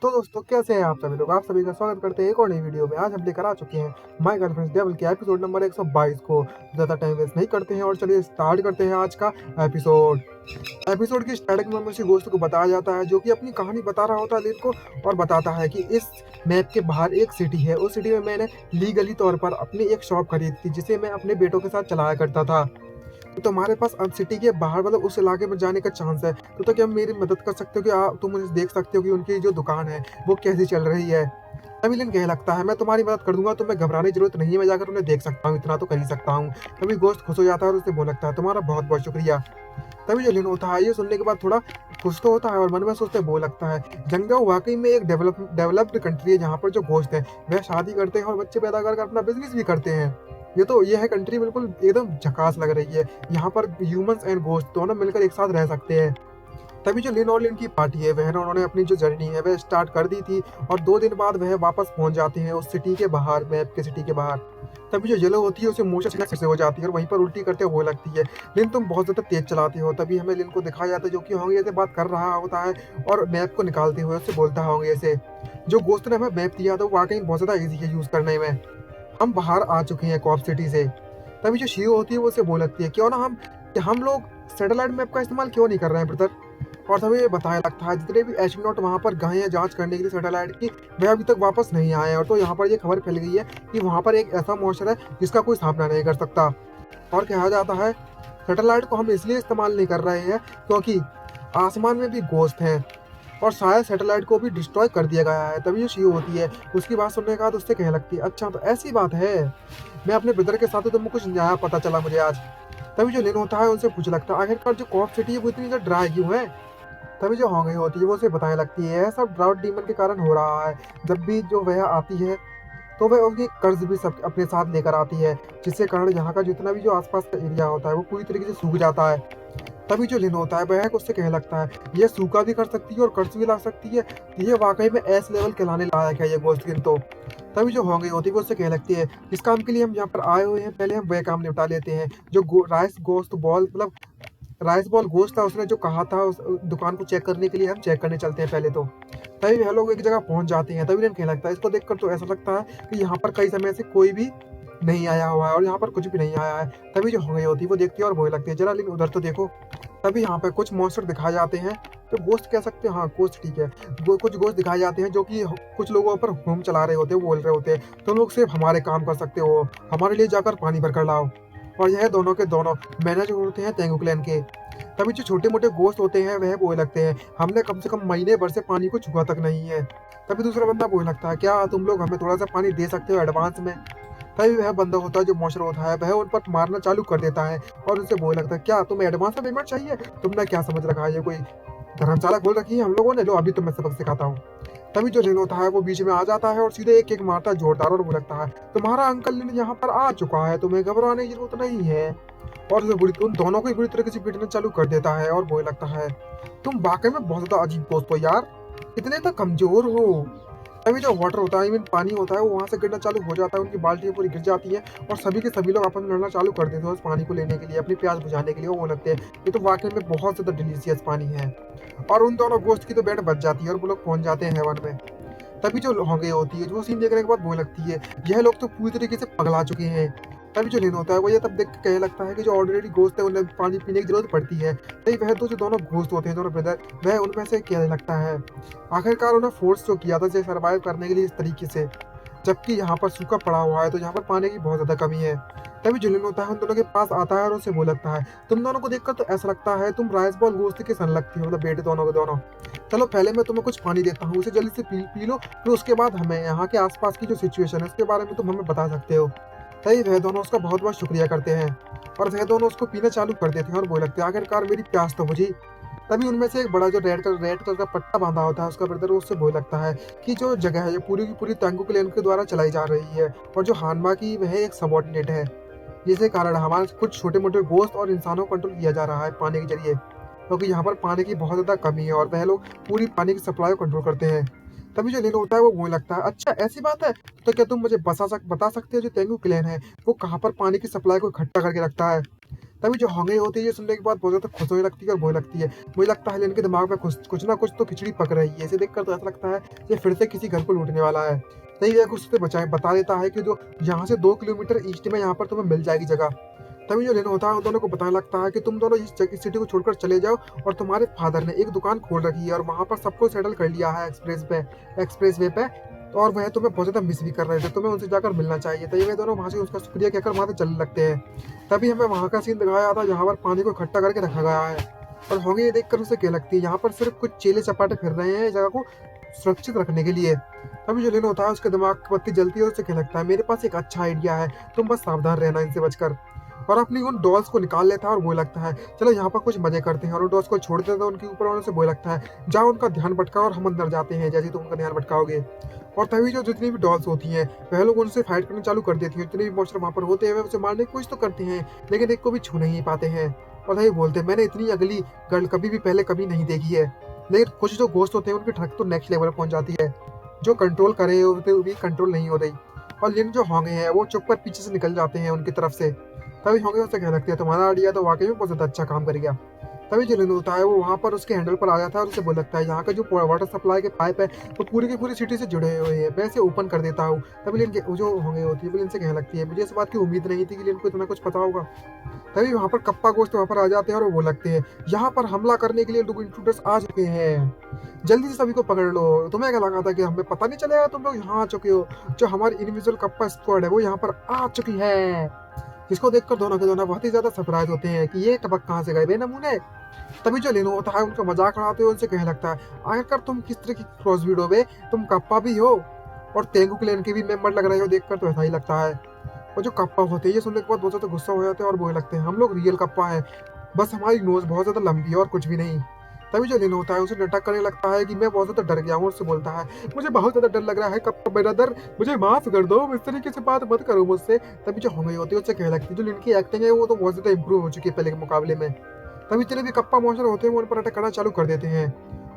तो दोस्तों कैसे हैं आप सभी लोग। आप सभी का स्वागत करते हैं एक और नई वीडियो में। आज हम लेकर आ चुके हैं माय गर्लफ्रेंड्स डेविल के एपिसोड नंबर 122 को। ज़्यादा टाइम वेस्ट नहीं करते हैं और चलिए स्टार्ट करते हैं आज का एपिसोड। एपिसोड की स्टार्टिंग में उसी दोस्त को बताया जाता है जो कि अपनी कहानी बता रहा होता है लिन को, और बताता है कि इस मैप के बाहर एक सिटी है। उस सिटी में मैंने लीगली तौर पर अपनी एक शॉप खरीदी थी जिसे मैं अपने बेटों के साथ चलाया करता था। तो तुम्हारे पास अब सिटी के बाहर मतलब उस इलाके में जाने का चांस है, तो क्या मेरी मदद कर सकते हो कि तुम मुझे देख सकते हो कि उनकी जो दुकान है वो कैसी चल रही है। तभी लिन कहने लगता है मैं तुम्हारी मदद कर दूंगा, तुम्हें घबराने की जरूरत नहीं है, मैं जाकर उन्हें देख सकता हूँ, इतना तो कर ही सकता हूँ। तभी गोश्त खुश हो जाता है और उससे बोल लगता है तुम्हारा बहुत बहुत शुक्रिया। तभी जो लिन होता है ये सुनने के बाद थोड़ा खुश तो होता है और मन में सोचते बोल लगता है जंगजाओ वाकई में एक डेवलप्ड कंट्री है जहाँ पर जो गोश्त है वह शादी करते हैं और बच्चे पैदा कर अपना बिजनेस भी करते हैं। ये है कंट्री बिल्कुल एकदम झकास लग रही है। यहाँ पर ह्यूमंस एंड गोश्त दोनों मिलकर एक साथ रह सकते हैं। तभी जो लिन और लिन की पार्टी है वह उन्होंने अपनी जो जर्नी है वह स्टार्ट कर दी थी, और 2 दिन बाद वह वापस पहुंच जाते हैं उस सिटी के बाहर, मैप के सिटी के बाहर। तभी जो येलो होती है उसे मोशन सिलेक्ट से हो जाती है और वहीं पर उल्टी करते हुए लगती है लिन तुम बहुत ज़्यादा तेज चलाते हो। तभी हमें लिन को दिखाया जाता है जो कि होंगे से बात कर रहा होता है और मैप को निकालते हुए उससे बोलता है होंगे से जो गोश्त ने हमें मैप दिया था वो वाकई बहुत ज़्यादा ईजी है यूज़ करने में। हम बाहर आ चुके हैं कॉप सिटी से। तभी जो शियो होती है वो उसे बोल लगती है क्यों ना हम लोग सैटेलाइट मैप का इस्तेमाल क्यों नहीं कर रहे हैं ब्रदर। और तभी ये बताया लगता है जितने भी एस्ट्रोनॉट वहाँ पर गए हैं जांच करने के लिए सैटेलाइट की, वह अभी तक वापस नहीं आए हैं। और तो यहाँ पर ये खबर फैल गई है कि वहाँ पर एक ऐसा मॉन्स्टर है जिसका कोई सामना नहीं कर सकता। और कहा जाता है सैटेलाइट को हम इसलिए इस्तेमाल नहीं कर रहे हैं क्योंकि आसमान में भी गोश्त हैं और शायद सैटेलाइट को भी डिस्ट्रॉय कर दिया गया है। तभी जो शियो होती है उसकी बात सुनने के बाद उससे कहने लगती है अच्छा तो ऐसी बात है, मैं अपने ब्रदर के साथ हूँ तो मुझे कुछ नया पता चला मुझे आज। तभी जो लिन होता है उनसे पूछ लगता है आखिरकार जो कॉप सिटी है वो इतनी ज़्यादा ड्राई क्यों है। तभी जो होंगी होती है वो उसे बताने लगती है यह सब ड्राउट डीमन के कारण हो रहा है। जब भी जो वह आती है तो वह उसकी कर्ज भी सब अपने साथ लेकर आती है, जिससे कारण यहाँ का जितना भी जो आसपास का एरिया होता है वो पूरी तरीके से सूख जाता है। तभी जो लिन होता है वह उससे कहने लगता है ये सूखा भी कर सकती है और कर्ज भी ला सकती है, ये वाकई में एस लेवल कहलाने लायक है ये गोश्त लिन तो। तभी जो होंगी होती है वो उससे कहने लगती है जिस काम के लिए हम यहाँ पर आए हुए हैं पहले हम वह काम निपटा लेते हैं। जो राइस गोश्त बॉल मतलब राइस बॉल गोश्त था उसने जो कहा था उस दुकान को चेक करने के लिए हम चेक करने चलते हैं पहले तो। तभी वह लोग एक जगह पहुंच जाते हैं। तभी लिन कहने लगता है इसको देखकर तो ऐसा लगता है कि यहाँ पर कई समय से कोई भी नहीं आया हुआ है और यहाँ पर कुछ भी नहीं आया है। तभी जो हो गई होती है वो देखती है और बोलने लगती है जरा लिन उधर तो देखो। तभी यहाँ पे कुछ मॉन्स्टर दिखाए जाते हैं, तो गोश्त कह सकते हैं, हाँ गोश्त ठीक है। कुछ गोश्त दिखाए जाते हैं जो कि कुछ लोगों पर हुक्म चला रहे होते हैं, बोल रहे होते हैं तुम लोग सिर्फ हमारे काम कर सकते हो, हमारे लिए जाकर पानी भर कर लाओ। और यह दोनों के दोनों मैनेजर होते हैं तेंगू क्लैन के। तभी जो छोटे मोटे गोश्त होते हैं वह बोलने लगते हैं हमने कम से कम महीने भर से पानी को छुआ तक नहीं है। तभी दूसरा बंदा बोलने लगता है क्या तुम लोग हमें थोड़ा सा पानी दे सकते हो एडवांस में। तभी वह बंदा होता है जो मॉन्स्टर होता है वह उन पर मारना चालू कर देता है और उनसे बोलने लगता है क्या तुम्हें एडवांस में पेमेंट चाहिए, तुमने क्या समझ रखा है ये कोई धर्मशाला खोल रखी है हम लोगों ने, लो अभी तुम्हें सबक सिखाता हूँ। तभी जो लिन होता है वो बीच में आ जाता है और सीधे एक एक मारता है जोरदार और वो लगता है तुम्हारा अंकल लिन यहाँ पर आ चुका है, तुम्हें घबराने की जरूरत नहीं है। और उन दोनों को ही बुरी तरीके से पीटना चालू कर देता है और बोलने लगता है तुम वाकई में बहुत ज्यादा अजीब दोस्त हो यार, इतने तक कमजोर हो। तभी जो वाटर होता है इवन पानी होता है वो वहाँ से गिरना चालू हो जाता है, उनकी बाल्टी पूरी गिर जाती है और सभी के सभी लोग आपस में लड़ना चालू कर देते हैं उस पानी को लेने के लिए, अपनी प्यास बुझाने के लिए। वो लगते हैं ये तो वाकई में बहुत ज़्यादा डिलीशियस पानी है। और उन दोनों गोश्त की तो बैंड बच जाती है और वो लोग पहुंच जाते हैं हेवन में। तभी जो होंगे होती है जो सीन देखने के बाद बोलने लगती है यह लोग तो पूरी तरीके से पगला चुके हैं। तभी जो लिन होता है वो ये तब देख के कहने लगता है कि जो ऑलरेडी गोश्त है उन्हें पानी पीने की जरूरत पड़ती है। तभी वह जो दोनों गोश्त होते हैं दोनों ब्रदर वह उनमें से कहने लगता है आखिरकार उन्हें फोर्स जो किया था इसे सर्वाइव करने के लिए इस तरीके से, जबकि यहाँ पर सूखा पड़ा हुआ है तो यहाँ पर पानी की बहुत ज़्यादा कमी है। तभी जुलिन होता है उन दोनों के पास आता है और उसे बोल लगता है तुम दोनों को देखकर तो ऐसा लगता है तुम राइस बॉल गोश्त के सन लगती हो, मतलब बेटे दोनों के दोनों। चलो पहले मैं तुम्हें कुछ पानी देता हूँ, उसे जल्दी से पी लो, फिर उसके बाद हमें यहाँ के आसपास की जो सिचुएशन है उसके बारे में तुम हमें बता सकते हो। तभी वह दोनों उसका बहुत बहुत शुक्रिया करते हैं और वह दोनों उसको पीना चालू कर देते हैं और बोल लगते हैं आखिरकार मेरी प्यास तो बुझी। तभी उनमें से एक बड़ा जो रेड कलर का पट्टा बांधा होता है उसका ब्रदर उससे बोल लगता है कि जो जगह है ये पूरी की पूरी तेंगू क्लैन के द्वारा चलाई जा रही है और जो हानमा की वह एक सबॉर्डिनेट है, जिसके कारण हमारे कुछ छोटे मोटे गोश्त और इंसानों को कंट्रोल किया जा रहा है पानी के जरिए, क्योंकि यहाँ पर पानी की बहुत ज़्यादा कमी है और वह लोग पूरी पानी की सप्लाई को कंट्रोल करते हैं। तभी जो लिन होता है वो बोलने लगता है अच्छा ऐसी बात है, तो क्या तुम मुझे बता सकते हो जो तेंगू क्लैन है वो कहाँ पर पानी की सप्लाई को इकट्ठा करके रखता है। तभी जो होंगे होती है ये सुनने के बाद बहुत ज़्यादा खुश होने लगती है और बोलने लगती है, मुझे लगता है इनके दिमाग में कुछ ना कुछ तो खिचड़ी पक रही है। इसे देखकर तो ऐसा लगता है ये फिर से किसी घर को लूटने वाला है। तभी वह कुछ उसे बता देता है कि जो यहाँ से 2 किलोमीटर ईस्ट में यहाँ पर तुम्हें मिल जाएगी जगह। तभी जो लेना होता है उन दोनों को बताने लगता है कि तुम दोनों इस सिटी को छोड़कर चले जाओ, और तुम्हारे फादर ने एक दुकान खोल रखी है और वहाँ पर सबको सेटल कर लिया है एक्सप्रेस वे पे। तो और वह तुम्हें बहुत ज़्यादा मिस भी कर रहे थे, तुम्हें उनसे जाकर मिलना चाहिए। तभी वे दोनों वहाँ से उसका शुक्रिया कहकर वहाँ से चलने लगते हैं। तभी हमें वहाँ का सीन दिखाया था जहाँ पर पानी को इकट्ठा करके रखा गया है, और होंगे ये देखकर उसे क्या लगती है यहाँ पर सिर्फ कुछ चेले चपाटे फिर रहे हैं जगह को सुरक्षित रखने के लिए। तभी जो लेना होता है उसके दिमाग की बत्ती जलती है और उसे क्या लगता है मेरे पास एक अच्छा आइडिया है, तुम बस सावधान रहना इनसे बचकर। और अपनी उन डॉल्स को निकाल लेता है और वो लगता है चलो यहाँ पर कुछ मजे करते हैं, और उन डॉल्स को छोड़ देता है उनके ऊपर और उनसे वो लगता है जाओ उनका ध्यान भटका और हम अंदर जाते हैं जैसे तुम उनका ध्यान भटकाओगे। और तभी जो जितनी भी डॉल्स होती हैं वह लोग उनसे फाइट करना चालू कर देती हैं। जितने भी मॉन्स्टर वहाँ पर होते हैं वे उसे मारने की कोशिश तो करते हैं लेकिन एक को भी छू नहीं पाते हैं। और तभी बोलते हैं मैंने इतनी अगली गर्ल कभी भी पहले कभी नहीं देखी है। लेकिन कुछ जो गोस्ट होते हैं उनकी ठग तो नेक्स्ट लेवल पहुंच जाती है, जो कंट्रोल करे होते भी कंट्रोल नहीं हो रही। और लेकिन जो होंगे हैं वो चुप कर पीछे से निकल जाते हैं उनकी तरफ से। तभी होंगे उससे कहने लगती है तुम्हारा आइडिया तो वाकई में बहुत ज़्यादा अच्छा काम कर गया। तभी जो लिन होता है वो वहाँ पर उसके हैंडल पर आ जाता है और उसे बोल लगता है यहाँ का जो वाटर सप्लाई के पाइप है वो पूरी की पूरी सिटी से जुड़े हुए हैं, मैं इसे ओपन कर देता हूँ। तभी लिन जो होंगे होती है वो लिन से कहने लगती है मुझे इस बात की उम्मीद नहीं थी कि लिन को इतना कुछ पता होगा। तभी वहाँ पर कप्पा गोश्त वहाँ पर आ जाते हैं और वो बोल लगते हैं यहाँ पर हमला करने के लिए लोग इंट्रूडर्स आ चुके हैं, जल्दी से सभी को पकड़ लो। तुम्हें क्या लगा था कि हमें पता नहीं चलेगा तुम लोग यहाँ आ चुके हो? जो हमारी इनविजिबल कप्पा स्क्वाड है वो यहाँ पर आ चुकी है। जिसको देखकर दोनों के दोनों बहुत ही ज्यादा सरप्राइज होते हैं कि ये टपक कहाँ से गए बेनमूने। तभी जो लेनो होता है उनका मजाक उड़ाते हुए उनसे कहने लगता है आखिरकार तुम किस तरह की क्रॉसब्रीड हो बे, तुम कप्पा भी हो और तेंगू क्लैन के भी मेंबर लग रहे हो, देखकर तो ऐसा ही लगता है। और जो कप्पा होते हैं ये सुनने के बाद बहुत ज्यादा गुस्सा हो जाते हैं और बोलने लगते हैं हम लोग रियल कप्पा है, बस हमारी नोज बहुत ज्यादा लंबी है और कुछ भी नहीं। तभी जो लेनो होता है उसे नाटक करने लगता है कि मैं बहुत ज्यादा डर गया हूँ, उससे बोलता है मुझे बहुत ज्यादा डर लग रहा है कप्पा ब्रदर, मुझे माफ कर दो, इस तरीके से बात मत करो मुझसे। तभी जो होंगे होती है उससे कहने लगती है जो लिनकी एक्टिंग है वो तो बहुत ज्यादा इंप्रूव हो चुकी है पहले के मुकाबले में। तभी जितने भी कप्पा मॉन्स्टर होते हैं वो उन पर अटैक करना चालू कर देते हैं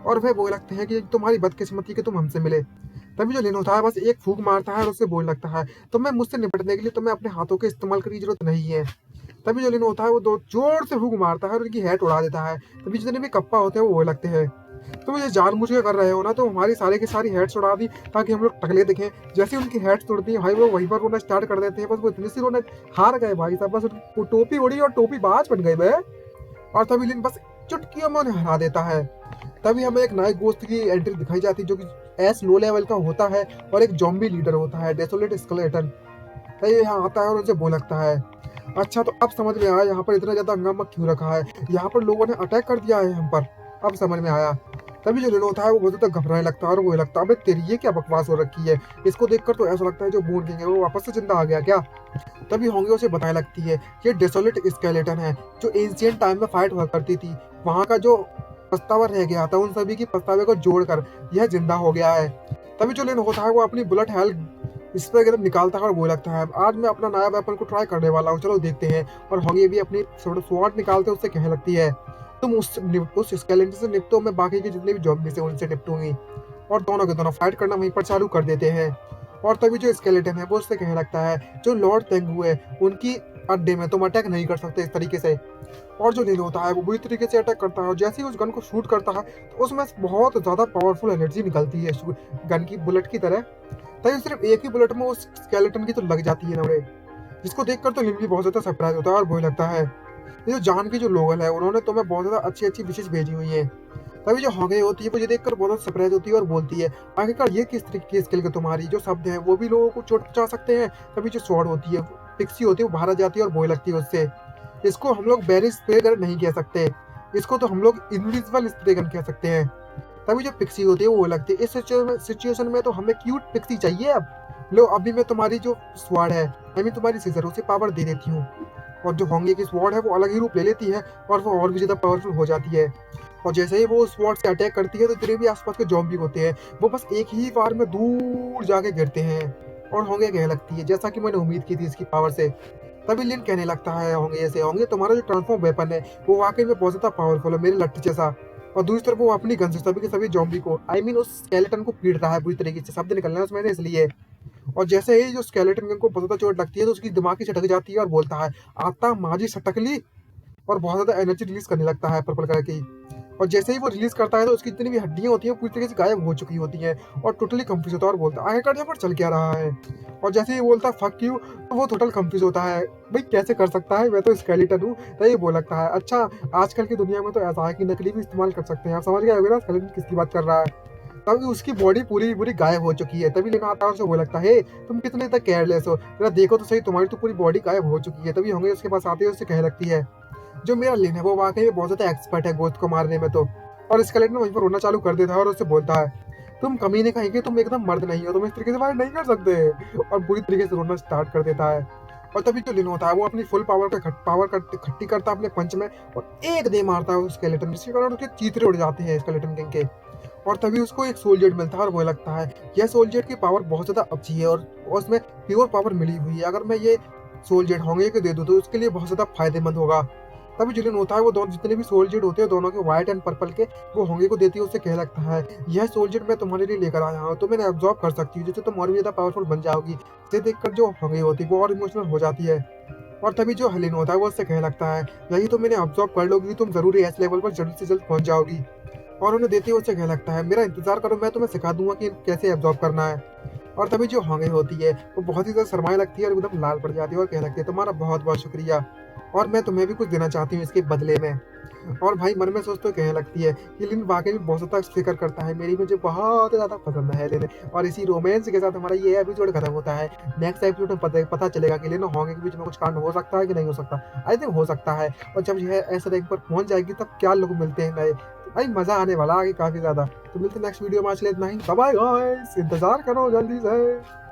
और वह बोलने लगते हैं कि तुम्हारी बदकिस्मती कि तुम हमसे मिले। तभी जो लिन होता है बस एक फूंक मारता है और उससे बोलने लगता है तुम्हें मुझसे निपटने के लिए तुम्हें अपने हाथों के इस्तेमाल करने की जरूरत नहीं है। तभी जो लिन होता है वो दो जोर से फूंक मारता है और उनकी हेड उड़ा देता है। तभी जितने भी कप्पा होते हैं वो बोलने लगते हैं तुम ये जानबूझ के कर रहे हो ना, तो हमारी सारी की सारी हेड्स उड़ा दी ताकि हम लोग टकले दिखें। जैसे उनकी हेड्स तोड़ती हैं भाई वो वहीं पर रोना स्टार्ट कर देते हैं, बस वो इतनी सी रोना हार गए भाई साहब, बस उनकी टोपी उड़ी और टोपी बाज बन गई भाई। और तभी लिन बस चुटकियों में उन्हें हरा देता है। तभी हमें एक नए गोस्ट की एंट्री दिखाई जाती है जो कि एस लो लेवल का होता है और एक जॉम्बी लीडर होता है डेसोलेट स्केलेटन। तभी यहाँ आता है और उनसे बोल लगता है अच्छा तो अब समझ में आया यहाँ पर इतना ज्यादा हंगामा क्यों रखा है, यहाँ पर लोगों ने अटैक कर दिया है हम पर, अब समझ में आया। तभी जो लिनो होता है वो बहुत ज्यादा घबराने लगता है और वो लगता है अबे तेरी ये क्या बकवास हो रखी है। इसको देखकर तो ऐसा लगता है जो बून किंग है वो वापस से जिंदा आ गया क्या। तभी होंगे उसे बताने लगती है ये डेसोलेट स्केलेटन है जो एंशिएंट टाइम में फाइट हुआ करती थी, वहाँ का जो पछतावा रह गया था उन सभी की पछतावे को जोड़कर यह जिंदा हो गया है। तभी जो लिन होता है वो अपनी बुलेट हेल स्प्रे निकालता है और वो लगता है आज मैं अपना नया वेपन को ट्राई करने वाला हूँ, चलो देखते हैं। और होंगे भी अपनी स्वॉर्ड निकालते उससे कहने लगती है तुम उस स्केलेटन से निपटो, मैं बाकी के जितने भी जॉम्बीज हैं उनसे निपटूंगी। और दोनों के दोनों फाइट करना वहीं पर चालू कर देते हैं। और तभी जो स्केलेटन है वो उससे कहने लगता है जो लॉर्ड तेंगू है उनकी अड्डे में तुम अटैक नहीं कर सकते इस तरीके से। और जो लिन होता है वो बुरी तरीके से अटैक करता है और जैसे ही उस गन को शूट करता है तो उसमें बहुत ज़्यादा पावरफुल एनर्जी निकलती है गन की बुलेट की तरह। तभी सिर्फ एक ही बुलेट में उस स्केलेटन की तो लग जाती है नवरे, जिसको देखकर तो लिन भी बहुत ज़्यादा सरप्राइज होता है और बोलने लगता है ये जो जान की जो लोगल है उन्होंने तुम्हें बहुत ज़्यादा अच्छी अच्छी विशेष भेजी हुई है। तभी जो होंगे होती है वो ये देखकर बहुत ज़्यादा सरप्राइज होती है और बोलती है आखिरकार ये किस तरीके की स्किल के तुम्हारी जो शब्द हैं वो भी लोगों को चोट पहुंचा सकते हैं। तभी जो स्वॉर्ड होती है पिक्सी होती है वो बाहर आ जाती है और बोलने लगती है उससे इसको हम लोग बैरिस स्प्रे गन नहीं कह सकते, इसको तो हम लोग इनविजिबल स्प्रे गन कह सकते हैं। तभी जो पिक्सी होती है वो लगती है इस सिचुएशन में तो हमें क्यूट पिक्सी चाहिए। अब लो अभी मैं तुम्हारी जो स्वॉर्ड है मैं भी तुम्हारी सीजर उसे पावर दे देती हूँ। और जो होंगे की स्वॉर्ड है वो अलग ही रूप ले लेती है और वो और भी ज़्यादा पावरफुल हो जाती है। और जैसे ही वो स्वॉर्ड से अटैक करती है तो जितने भी आसपास के जॉम्बी होते हैं वो बस एक ही बार में दूर जाके गिरते हैं। और होंगे कहने लगती है जैसा कि मैंने उम्मीद की थी इसकी पावर से। तभी लिन कहने लगता है होंगे ऐसे होंगे तुम्हारा जो ट्रांसफॉर्म वेपन है वो वाकई में बहुत ज़्यादा पावरफुल है मेरे लट्ठी जैसा। और दूसरी तरफ वो अपनी गन से सभी के सभी जॉम्बी को उस स्केलेटन को पीट रहा है बुरी तरीके से, शब्द निकलना है उसमें इसलिए। और जैसे ही जो स्केलेटन गन को बहुत ज़्यादा चोट लगती है तो उसकी दिमाग की छटक जाती है और बोलता है आता माझी सटकली और बहुत ज़्यादा एनर्जी रिलीज़ करने लगता है पर्पल कलर की। और जैसे ही वो रिलीज़ करता है तो उसकी जितनी भी हड्डियाँ होती हैं पूरी तरीके से गायब हो चुकी होती हैं और टोटली कंफ्यूज़ होता है और बोलता है आखिरकार यहाँ पर चल क्या रहा है? और जैसे ही बोलता है फक यू, तो वो टोटल कंफ्यूज़ होता है। भाई कैसे कर सकता है? मैं तो स्केलेटन हूँ। तो ये बोल लगता है अच्छा, आजकल की दुनिया में तो ऐसा है कि नकली भी इस्तेमाल कर सकते हैं। आप समझ गए होंगे ना स्केलेटन किसकी बात कर रहा है? तभी उसकी बॉडी पूरी की पूरी गायब हो चुकी है। तभी लेना आता है और उसे बोलने लगता है, "हे, तुम कितने तक केयरलेस हो? ज़रा देखो तो सही, तुम्हारी तो पूरी बॉडी गायब हो चुकी है।" तभी होंगे उसके पास आती है और उससे कहने लगती है, "जो मेरा लिन है वो वाक़ई में बहुत ज़्यादा एक्सपर्ट है गोस्ट को मारने में तो।" और स्केलेटन वहीं पर रोना चालू कर देता है और उससे बोलता है, "तुम कमीने कहीं के, तुम एकदम मर्द नहीं हो, तुम इस तरीके से फाइट नहीं कर सकते।" और बुरी तरीके से रोना स्टार्ट कर देता है। और तभी जो लिन होता है वो अपनी फुल पावर का पावर इकट्ठी करता है अपने पंच में और एक दे मारता है उस स्केलेटन, जिसके कारण उसके चीथड़े उड़ जाते हैं स्केलेटन किंग के। और तभी उसको एक सोल जेट मिलता है और वो लगता है यह सोल जेट की पावर बहुत ज़्यादा अच्छी है और उसमें प्योर पावर मिली हुई है। अगर मैं ये सोल जेट होंगे को दे दूँ तो उसके लिए बहुत ज़्यादा फायदेमंद होगा। तभी जुलियन होता है वो दोनों जितने भी सोल जेट होते हैं दोनों के व्हाइट एंड पर्पल के, वो होंगे को देती है। उससे कहने लगता है यह सोल जेट मैं तुम्हारे लिए लेकर आया हूँ, तो मैंने एब्जॉर्ब कर सकती हूँ, जिससे तुम और भी ज़्यादा पावरफुल बन जाओगी। इसे देखकर जो होंगे होती है वो और इमोशनल हो जाती है। और तभी जो हलीन होता है वो उससे कहने लगता है यही तो मैंने ऑब्जर्व कर लोगी, तुम जरूर इस लेवल पर जल्द से जल्द पहुंच जाओगी। और उन्हें देते ही उससे कहने लगता है मेरा इंतजार करो, मैं तुम्हें सिखा दूंगा कि कैसे एब्जॉर्ब करना है। और तभी जो होंगे होती है वो बहुत ही ज़्यादा शर्माने लगती है और एकदम लाल पड़ जाती है और कहने लगती है तुम्हारा बहुत बहुत शुक्रिया, और मैं तुम्हें भी कुछ देना चाहती हूँ इसके बदले में। और भाई मन में सोचते हुए कहने लगती है कि लिन वाकई में बहुत ज़्यादा फिक्र करता है मेरी, मुझे बहुत ज़्यादा पसंद है लिन। और इसी रोमांस के साथ हमारा ये एपिसोड खत्म होता है। नेक्स्ट एपिसोड में पता चलेगा कि लिन और होंगे के बीच में कुछ कांड हो सकता है कि नहीं हो सकता। आई थिंक हो सकता है। और जब यह ऐसे रैंक पर पहुंच जाएगी तब क्या लोग मिलते हैं नए, तो भाई मज़ा आने वाला आगे काफ़ी ज़्यादा। तो मिलते हैं नेक्स्ट वीडियो में, आज के लिए इतना ही। बाय बाय गाइस, इंतज़ार करो जल्दी से।